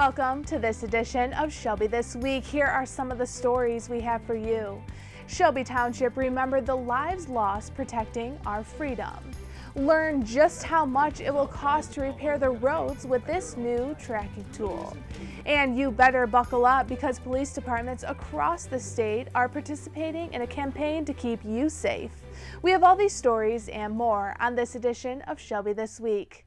Welcome to this edition of Shelby This Week. Here are some of the stories we have for you. Shelby Township remembered the lives lost protecting our freedom. Learn just how much it will cost to repair the roads with this new tracking tool. And you better buckle up because police departments across the state are participating in a campaign to keep you safe. We have all these stories and more on this edition of Shelby This Week.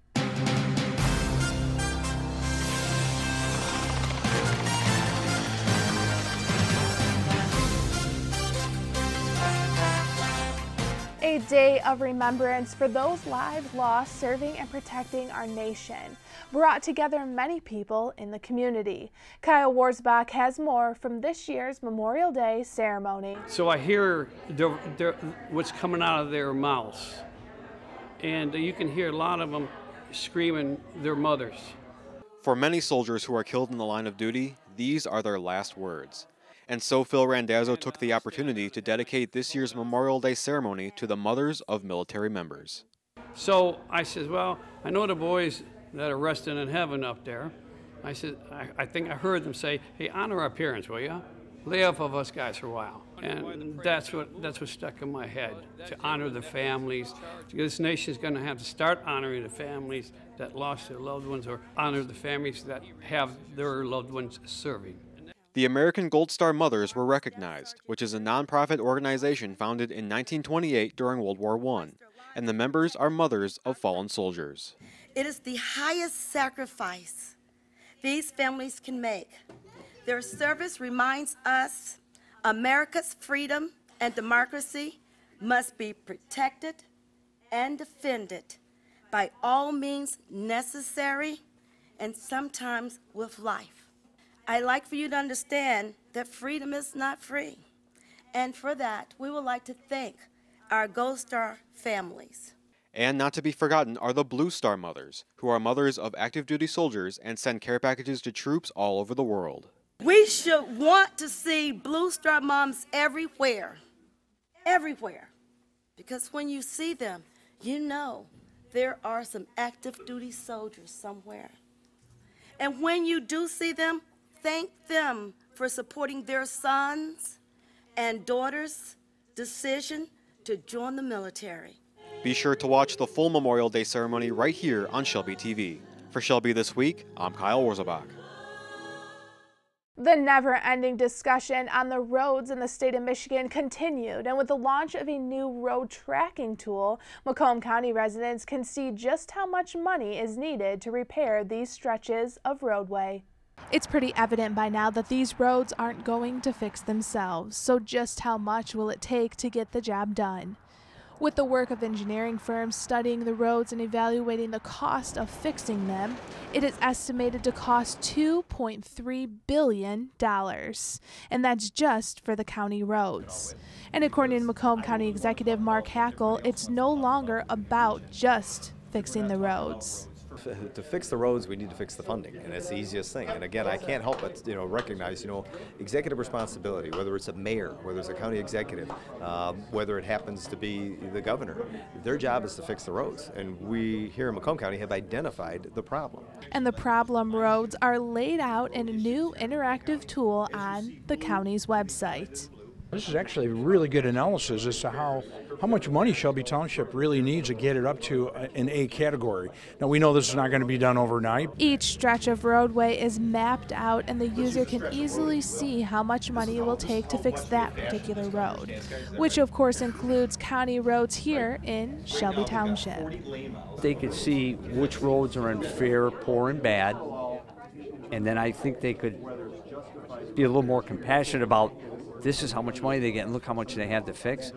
A day of remembrance for those lives lost serving and protecting our nation brought together many people in the community. Kyle Warsbach has more from this year's Memorial Day ceremony. So I hear what's coming out of their mouths, and you can hear a lot of them screaming their mothers. For many soldiers who are killed in the line of duty, these are their last words. And so Phil Randazzo took the opportunity to dedicate this year's Memorial Day ceremony to the mothers of military members. So I said, well, I know the boys that are resting in heaven up there. I said, I think I heard them say, hey, honor our parents, will you? Lay off of us guys for a while. And that's what stuck in my head, to honor the families. This nation's going to have to start honoring the families that lost their loved ones, or honor the families that have their loved ones serving. The American Gold Star Mothers were recognized, which is a nonprofit organization founded in 1928 during World War I, and the members are mothers of fallen soldiers. It is the highest sacrifice these families can make. Their service reminds us America's freedom and democracy must be protected and defended by all means necessary, and sometimes with life. I'd like for you to understand that freedom is not free. And for that, we would like to thank our Gold Star families. And not to be forgotten are the Blue Star Mothers, who are mothers of active duty soldiers and send care packages to troops all over the world. We should want to see Blue Star moms everywhere, everywhere. Because when you see them, you know there are some active duty soldiers somewhere. And when you do see them, thank them for supporting their sons and daughters' decision to join the military. Be sure to watch the full Memorial Day ceremony right here on Shelby TV. For Shelby This Week, I'm Kyle Warsbach. The never-ending discussion on the roads in the state of Michigan continued, and with the launch of a new road tracking tool, Macomb County residents can see just how much money is needed to repair these stretches of roadway. It's pretty evident by now that these roads aren't going to fix themselves, so just how much will it take to get the job done? With the work of engineering firms studying the roads and evaluating the cost of fixing them, it is estimated to cost $2.3 billion, and that's just for the county roads. And according to Macomb County Executive Mark Hackle, it's no longer about just fixing the roads. To fix the roads, we need to fix the funding, and it's the easiest thing. And again, I can't help but recognize executive responsibility, whether it's a mayor, whether it's a county executive, whether it happens to be the governor. Their job is to fix the roads, and we here in Macomb County have identified the problem. And the problem roads are laid out in a new interactive tool on the county's website. This is actually a really good analysis as to how much money Shelby Township really needs to get it up to an A category. Now, we know this is not going to be done overnight. Each stretch of roadway is mapped out, and the user can easily see how much money it will take to fix that particular road, which of course includes county roads here in Shelby Township. They could see which roads are in fair, poor, and bad, and then I think they could be a little more compassionate about this is how much money they get and look how much they have to fix.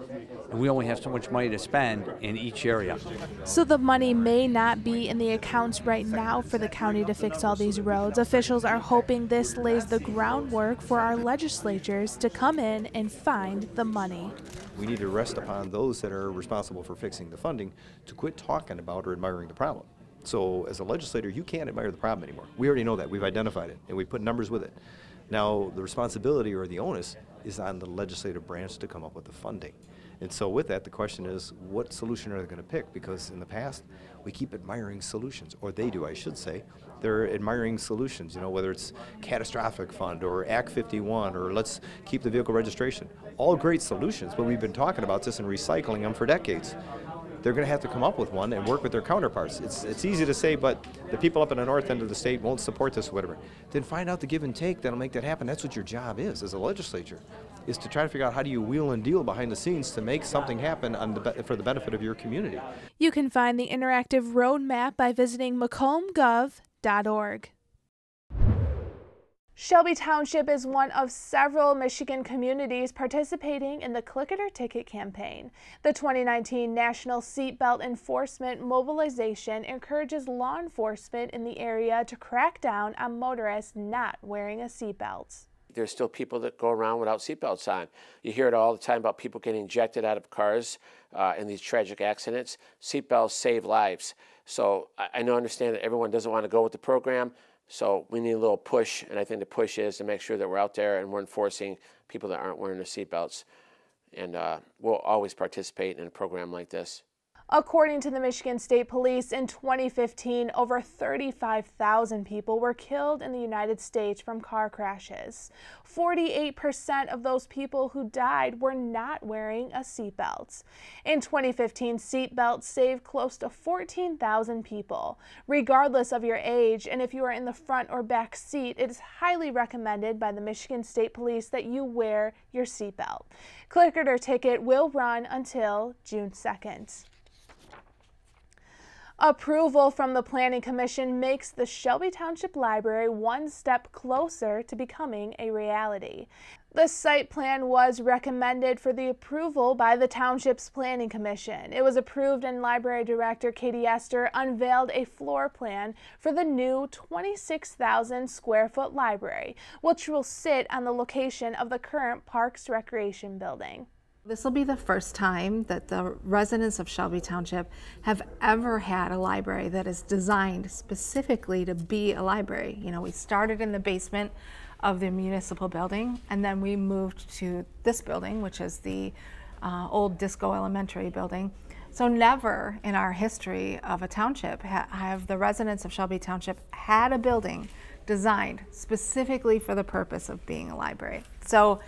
And we only have so much money to spend in each area. So the money may not be in the accounts right now for the county to fix all these roads. Officials are hoping this lays the groundwork for our legislatures to come in and find the money. We need to rest upon those that are responsible for fixing the funding to quit talking about or admiring the problem. So as a legislator, you can't admire the problem anymore. We already know that. We've identified it, and we put numbers with it. Now, the responsibility or the onus is on the legislative branch to come up with the funding. And so with that, the question is, what solution are they going to pick? Because in the past, we keep admiring solutions, or they do, I should say. They're admiring solutions, you know, whether it's catastrophic fund or Act 51 or let's keep the vehicle registration. All great solutions, but we've been talking about this and recycling them for decades. They're going to have to come up with one and work with their counterparts. It's easy to say, but the people up in the north end of the state won't support this or whatever. Then find out the give and take that'll make that happen. That's what your job is as a legislature, is to try to figure out how do you wheel and deal behind the scenes to make something happen for the benefit of your community. You can find the interactive roadmap by visiting macomb.gov.org. Shelby Township is one of several Michigan communities participating in the Click It or Ticket campaign. The 2019 National Seatbelt Enforcement Mobilization encourages law enforcement in the area to crack down on motorists not wearing a seatbelt. There's still people that go around without seatbelts on. You hear it all the time about people getting ejected out of cars in these tragic accidents. Seatbelts save lives. So I understand that everyone doesn't want to go with the program. So we need a little push, and I think the push is to make sure that we're out there and we're enforcing people that aren't wearing their seatbelts. And we'll always participate in a program like this. According to the Michigan State Police, in 2015, over 35,000 people were killed in the United States from car crashes. 48% of those people who died were not wearing a seatbelt. In 2015, seatbelts saved close to 14,000 people. Regardless of your age, and if you are in the front or back seat, it is highly recommended by the Michigan State Police that you wear your seatbelt. Click It or Ticket will run until June 2nd. Approval from the Planning Commission makes the Shelby Township Library one step closer to becoming a reality. The site plan was recommended for the approval by the Township's Planning Commission. It was approved and Library Director Katie Esther unveiled a floor plan for the new 26,000 square foot library, which will sit on the location of the current Parks Recreation Building. This will be the first time that the residents of Shelby Township have ever had a library that is designed specifically to be a library. You know, we started in the basement of the municipal building, and then we moved to this building, which is the old Disco Elementary building. So never in our history of a township have the residents of Shelby Township had a building designed specifically for the purpose of being a library. So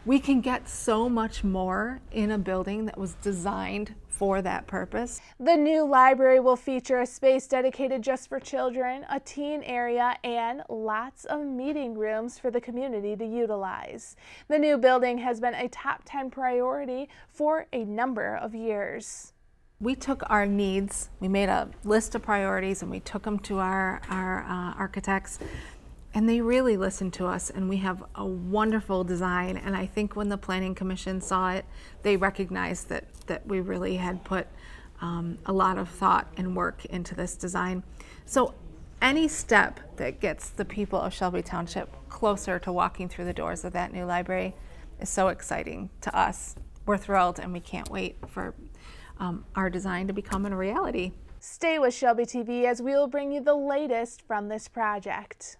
we can get so much more in a building that was designed for that purpose. The new library will feature a space dedicated just for children, a teen area, and lots of meeting rooms for the community to utilize. The new building has been a top 10 priority for a number of years. We took our needs, we made a list of priorities, and we took them to our architects. And they really listened to us, and we have a wonderful design. And I think when the Planning Commission saw it, they recognized that we really had put a lot of thought and work into this design. So any step that gets the people of Shelby Township closer to walking through the doors of that new library is so exciting to us. We're thrilled, and we can't wait for our design to become a reality. Stay with Shelby TV as we will bring you the latest from this project.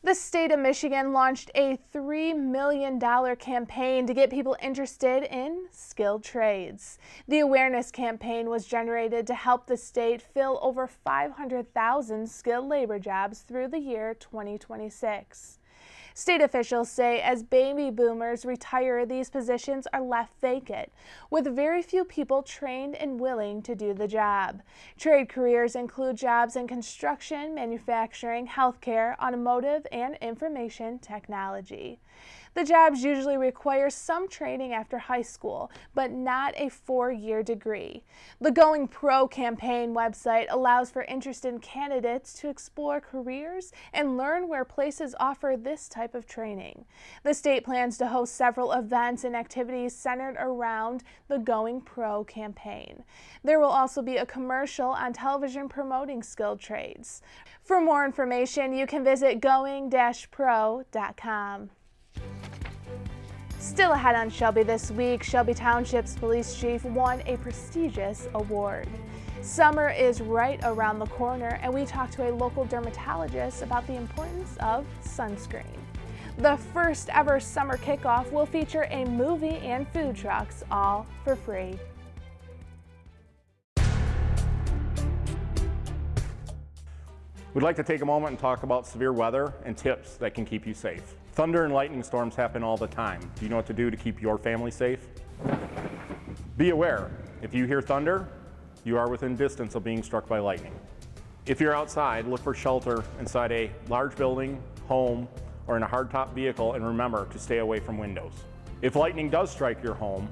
The state of Michigan launched a $3 million campaign to get people interested in skilled trades. The awareness campaign was generated to help the state fill over 500,000 skilled labor jobs through the year 2026. State officials say as baby boomers retire, these positions are left vacant, with very few people trained and willing to do the job. Trade careers include jobs in construction, manufacturing, healthcare, automotive, and information technology. The jobs usually require some training after high school, but not a 4-year degree. The Going Pro campaign website allows for interested candidates to explore careers and learn where places offer this type of training. The state plans to host several events and activities centered around the Going Pro campaign. There will also be a commercial on television promoting skilled trades. For more information, you can visit going-pro.com. Still ahead on Shelby this week, Shelby Township's police chief won a prestigious award. Summer is right around the corner, and we talked to a local dermatologist about the importance of sunscreen. The first ever summer kickoff will feature a movie and food trucks, all for free. We'd like to take a moment and talk about severe weather and tips that can keep you safe. Thunder and lightning storms happen all the time. Do you know what to do to keep your family safe? Be aware, if you hear thunder, you are within distance of being struck by lightning. If you're outside, look for shelter inside a large building, home, or in a hardtop vehicle, and remember to stay away from windows. If lightning does strike your home,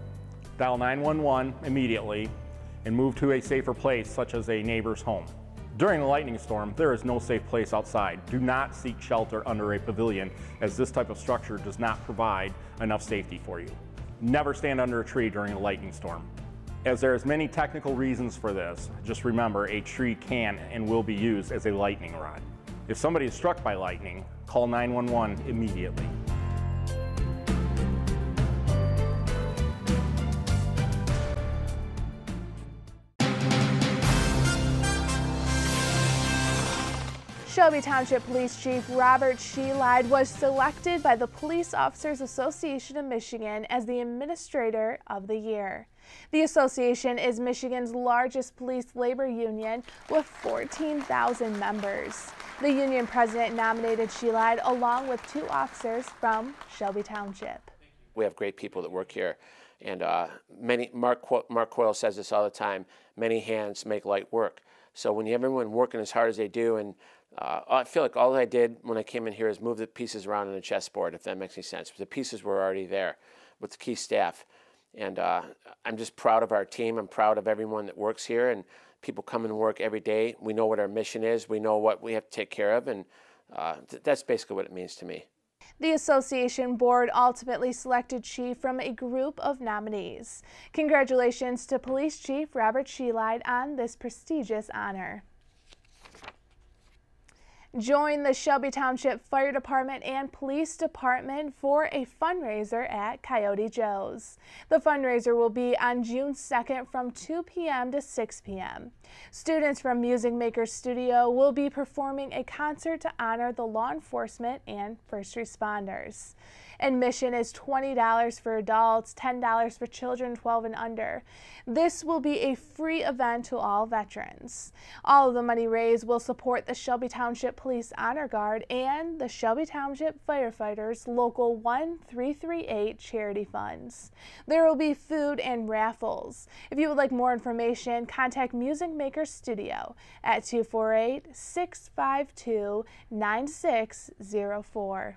dial 911 immediately and move to a safer place, such as a neighbor's home. During a lightning storm, there is no safe place outside. Do not seek shelter under a pavilion, as this type of structure does not provide enough safety for you. Never stand under a tree during a lightning storm. As there is many technical reasons for this, just remember a tree can and will be used as a lightning rod. If somebody is struck by lightning, call 911 immediately. Shelby Township Police Chief Robert Shelby was selected by the Police Officers Association of Michigan as the Administrator of the Year. The association is Michigan's largest police labor union with 14,000 members. The union president nominated Shelby along with 2 officers from Shelby Township. We have great people that work here, and Mark Coyle says this all the time, many hands make light work. So when you have everyone working as hard as they do, and I feel like all I did when I came in here is move the pieces around on a chessboard, if that makes any sense. The pieces were already there with the key staff. And I'm just proud of our team. I'm proud of everyone that works here, and people come and work every day. We know what our mission is. We know what we have to take care of, and that's basically what it means to me. The association board ultimately selected Chief from a group of nominees. Congratulations to Police Chief Robert Shelby on this prestigious honor. Join the Shelby Township Fire Department and Police Department for a fundraiser at Coyote Joe's. The fundraiser will be on June 2nd from 2 p.m. to 6 p.m. Students from Music Maker Studio will be performing a concert to honor the law enforcement and first responders. Admission is $20 for adults, $10 for children 12 and under. This will be a free event to all veterans. All of the money raised will support the Shelby Township Police Honor Guard and the Shelby Township Firefighters Local 1338 charity funds. There will be food and raffles. If you would like more information, contact Music Maker Studio at 248-652-9604.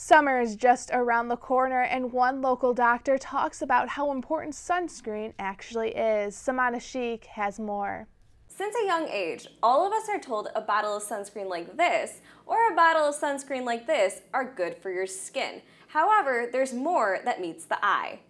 Summer is just around the corner, and one local doctor talks about how important sunscreen actually is. Samana Sheikh has more. Since a young age, all of us are told a bottle of sunscreen like this or a bottle of sunscreen like this are good for your skin. However, there's more that meets the eye.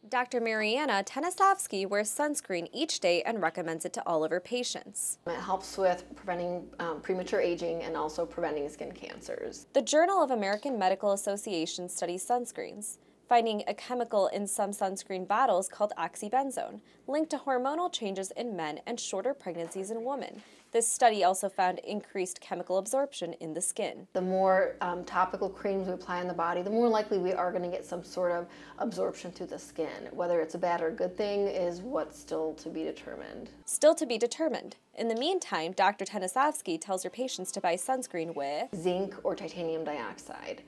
Dr. Mariana Tenisovsky wears sunscreen each day and recommends it to all of her patients. It helps with preventing premature aging and also preventing skin cancers. The Journal of American Medical Association studies sunscreens, finding a chemical in some sunscreen bottles called oxybenzone, linked to hormonal changes in men and shorter pregnancies in women. This study also found increased chemical absorption in the skin. The more topical creams we apply on the body, the more likely we are going to get some sort of absorption through the skin. Whether it's a bad or good thing is what's still to be determined. Still to be determined. In the meantime, Dr. Tenisovsky tells her patients to buy sunscreen with zinc or titanium dioxide.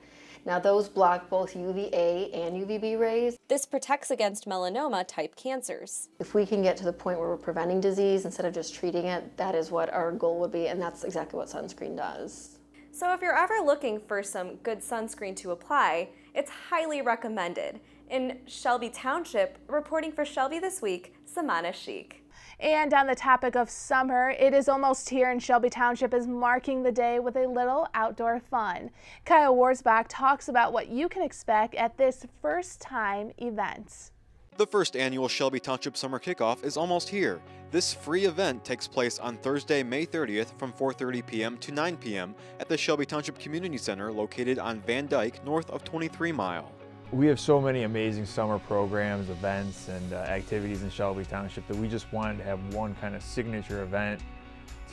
Now those block both UVA and UVB rays. This protects against melanoma-type cancers. If we can get to the point where we're preventing disease instead of just treating it, that is what our goal would be, and that's exactly what sunscreen does. So if you're ever looking for some good sunscreen to apply, it's highly recommended. In Shelby Township, reporting for Shelby This Week, Samana Sheikh. And on the topic of summer, it is almost here, and Shelby Township is marking the day with a little outdoor fun. Kyle Warsbach talks about what you can expect at this first-time event. The first annual Shelby Township Summer Kickoff is almost here. This free event takes place on Thursday, May 30th from 4:30 p.m. to 9 p.m. at the Shelby Township Community Center located on Van Dyke north of 23 Mile. We have so many amazing summer programs, events, and activities in Shelby Township that we just wanted to have one kind of signature event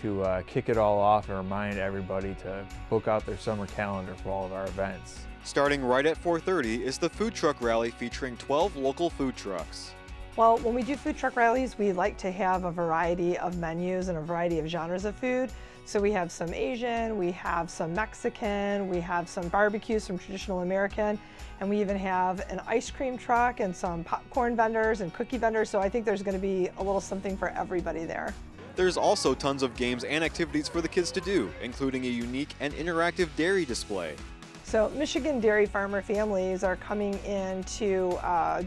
to kick it all off and remind everybody to book out their summer calendar for all of our events. Starting right at 4:30 is the food truck rally featuring 12 local food trucks. Well, when we do food truck rallies, we like to have a variety of menus and a variety of genres of food. So we have some Asian, we have some Mexican, we have some barbecue, some traditional American, and we even have an ice cream truck and some popcorn vendors and cookie vendors. So I think there's going to be a little something for everybody there. There's also tons of games and activities for the kids to do, including a unique and interactive dairy display. So Michigan dairy farmer families are coming in to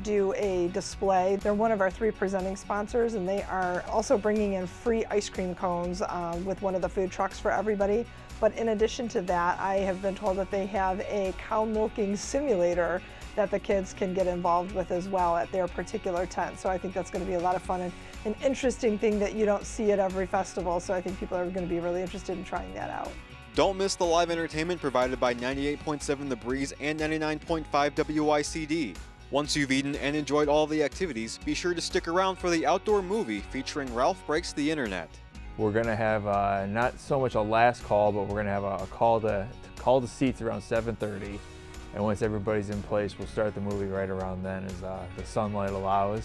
do a display. They're one of our 3 presenting sponsors, and they are also bringing in free ice cream cones with one of the food trucks for everybody. But in addition to that, I have been told that they have a cow milking simulator that the kids can get involved with as well at their particular tent. So I think that's going to be a lot of fun and an interesting thing that you don't see at every festival. So I think people are going to be really interested in trying that out. Don't miss the live entertainment provided by 98.7 The Breeze and 99.5 WICD. Once you've eaten and enjoyed all the activities, be sure to stick around for the outdoor movie featuring Ralph Breaks the Internet. We're going to have not so much a last call, but we're going to have a call to call the seats around 7:30. And once everybody's in place, we'll start the movie right around then as the sunlight allows.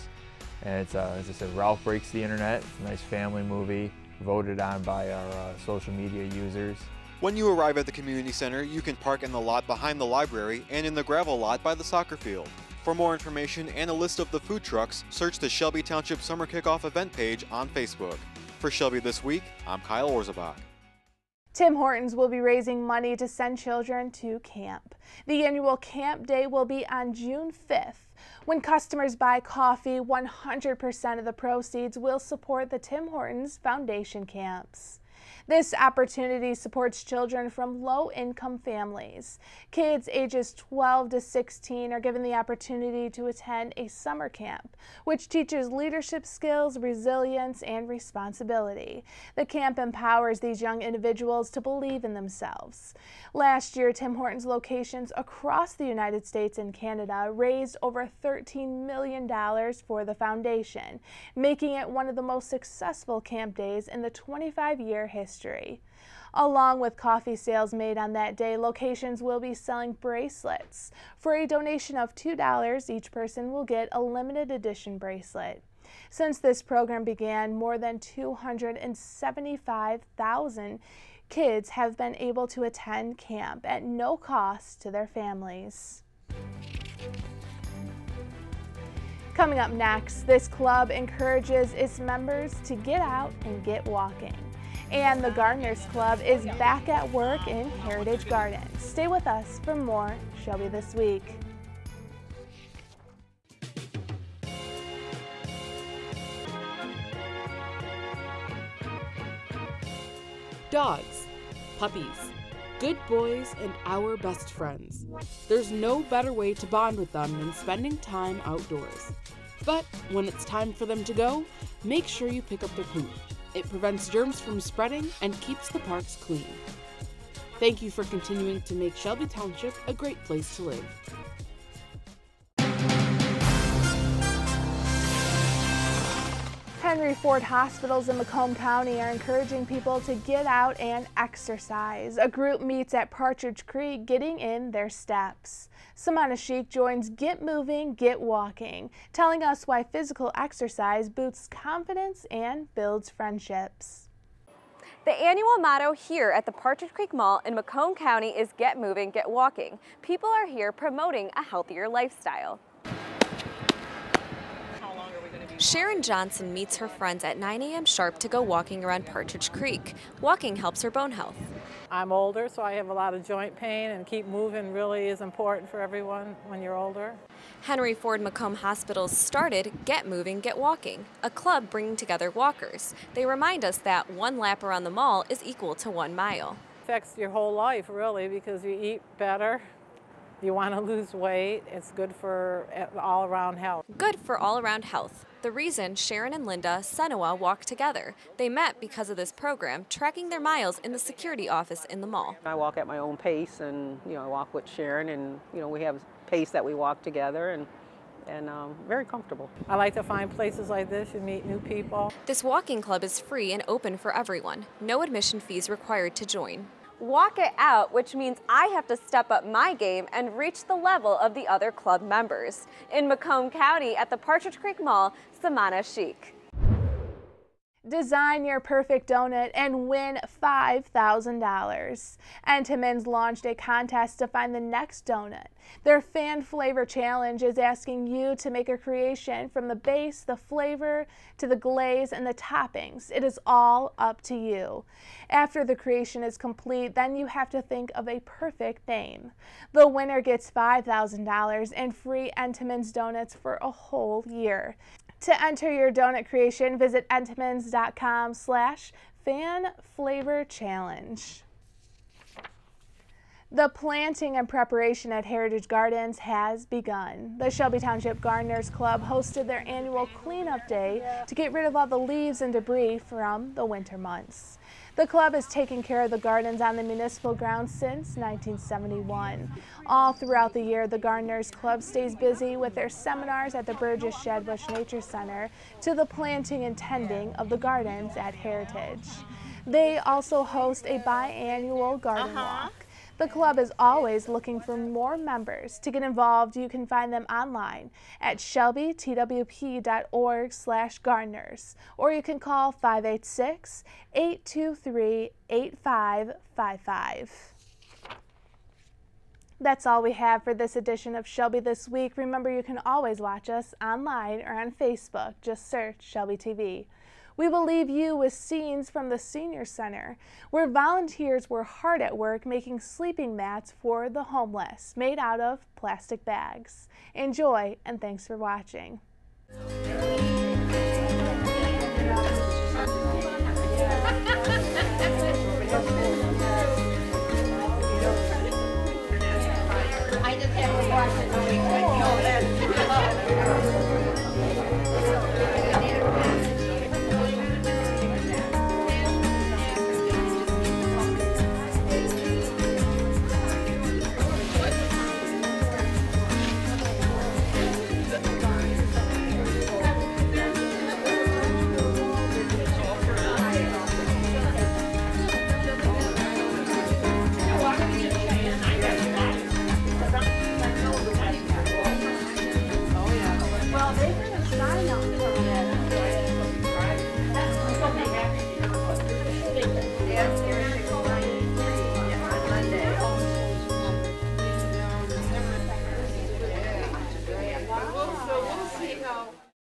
And it's, as I said, Ralph Breaks the Internet. It's a nice family movie voted on by our social media users. When you arrive at the community center, you can park in the lot behind the library and in the gravel lot by the soccer field. For more information and a list of the food trucks, search the Shelby Township Summer Kickoff event page on Facebook. For Shelby This Week, I'm Kyle Orzabach. Tim Hortons will be raising money to send children to camp. The annual camp day will be on June 5th. When customers buy coffee, 100% of the proceeds will support the Tim Hortons Foundation camps. This opportunity supports children from low-income families. Kids ages 12 to 16 are given the opportunity to attend a summer camp, which teaches leadership skills, resilience, and responsibility. The camp empowers these young individuals to believe in themselves. Last year, Tim Hortons locations across the United States and Canada raised over $13 million for the foundation, making it one of the most successful camp days in the 25-year history. Along with coffee sales made on that day, locations will be selling bracelets. For a donation of $2, each person will get a limited edition bracelet. Since this program began, more than 275,000 kids have been able to attend camp at no cost to their families. Coming up next, this club encourages its members to get out and get walking. And the Gardeners Club is back at work in Heritage Gardens. Stay with us for more Shelby This Week. Dogs, puppies, good boys, and our best friends. There's no better way to bond with them than spending time outdoors. But when it's time for them to go, make sure you pick up their poop. It prevents germs from spreading and keeps the parks clean. Thank you for continuing to make Shelby Township a great place to live. Henry Ford hospitals in Macomb County are encouraging people to get out and exercise. A group meets at Partridge Creek getting in their steps. Samana Sheik joins Get Moving, Get Walking, telling us why physical exercise boosts confidence and builds friendships. The annual motto here at the Partridge Creek Mall in Macomb County is Get Moving, Get Walking. People are here promoting a healthier lifestyle. Sharon Johnson meets her friends at 9 a.m. sharp to go walking around Partridge Creek. Walking helps her bone health. I'm older, so I have a lot of joint pain, and keep moving really is important for everyone when you're older. Henry Ford Macomb Hospitals started Get Moving, Get Walking, a club bringing together walkers. They remind us that one lap around the mall is equal to 1 mile. It affects your whole life, really, because you eat better. You want to lose weight. It's good for all-around health. Good for all-around health. The reason Sharon and Linda Senawa walk together. They met because of this program, tracking their miles in the security office in the mall. I walk at my own pace, and I walk with Sharon, and we have a pace that we walk together, and very comfortable. I like to find places like this and meet new people. This walking club is free and open for everyone. No admission fees required to join. Walk it out, which means I have to step up my game and reach the level of the other club members. In Macomb County at the Partridge Creek Mall, Samana Sheik. Design your perfect donut and win $5,000. Entenmann's launched a contest to find the next donut. Their fan flavor challenge is asking you to make a creation from the base, the flavor, to the glaze and the toppings. It is all up to you. After the creation is complete, then you have to think of a perfect name. The winner gets $5,000 and free Entenmann's donuts for a whole year. To enter your donut creation, visit entenmanns.com/fanflavorchallenge. The planting and preparation at Heritage Gardens has begun. The Shelby Township Gardeners Club hosted their annual cleanup day to get rid of all the leaves and debris from the winter months. The club has taken care of the gardens on the municipal grounds since 1971. All throughout the year, the Gardeners Club stays busy with their seminars at the Burgess Shadbush Nature Center to the planting and tending of the gardens at Heritage. They also host a biannual garden walk. The club is always looking for more members. To get involved, you can find them online at shelbytwp.org/gardeners, or you can call 586-823-8555. That's all we have for this edition of Shelby This Week. Remember, you can always watch us online or on Facebook. Just search Shelby TV. We will leave you with scenes from the Senior Center, where volunteers were hard at work making sleeping mats for the homeless, made out of plastic bags. Enjoy, and thanks for watching.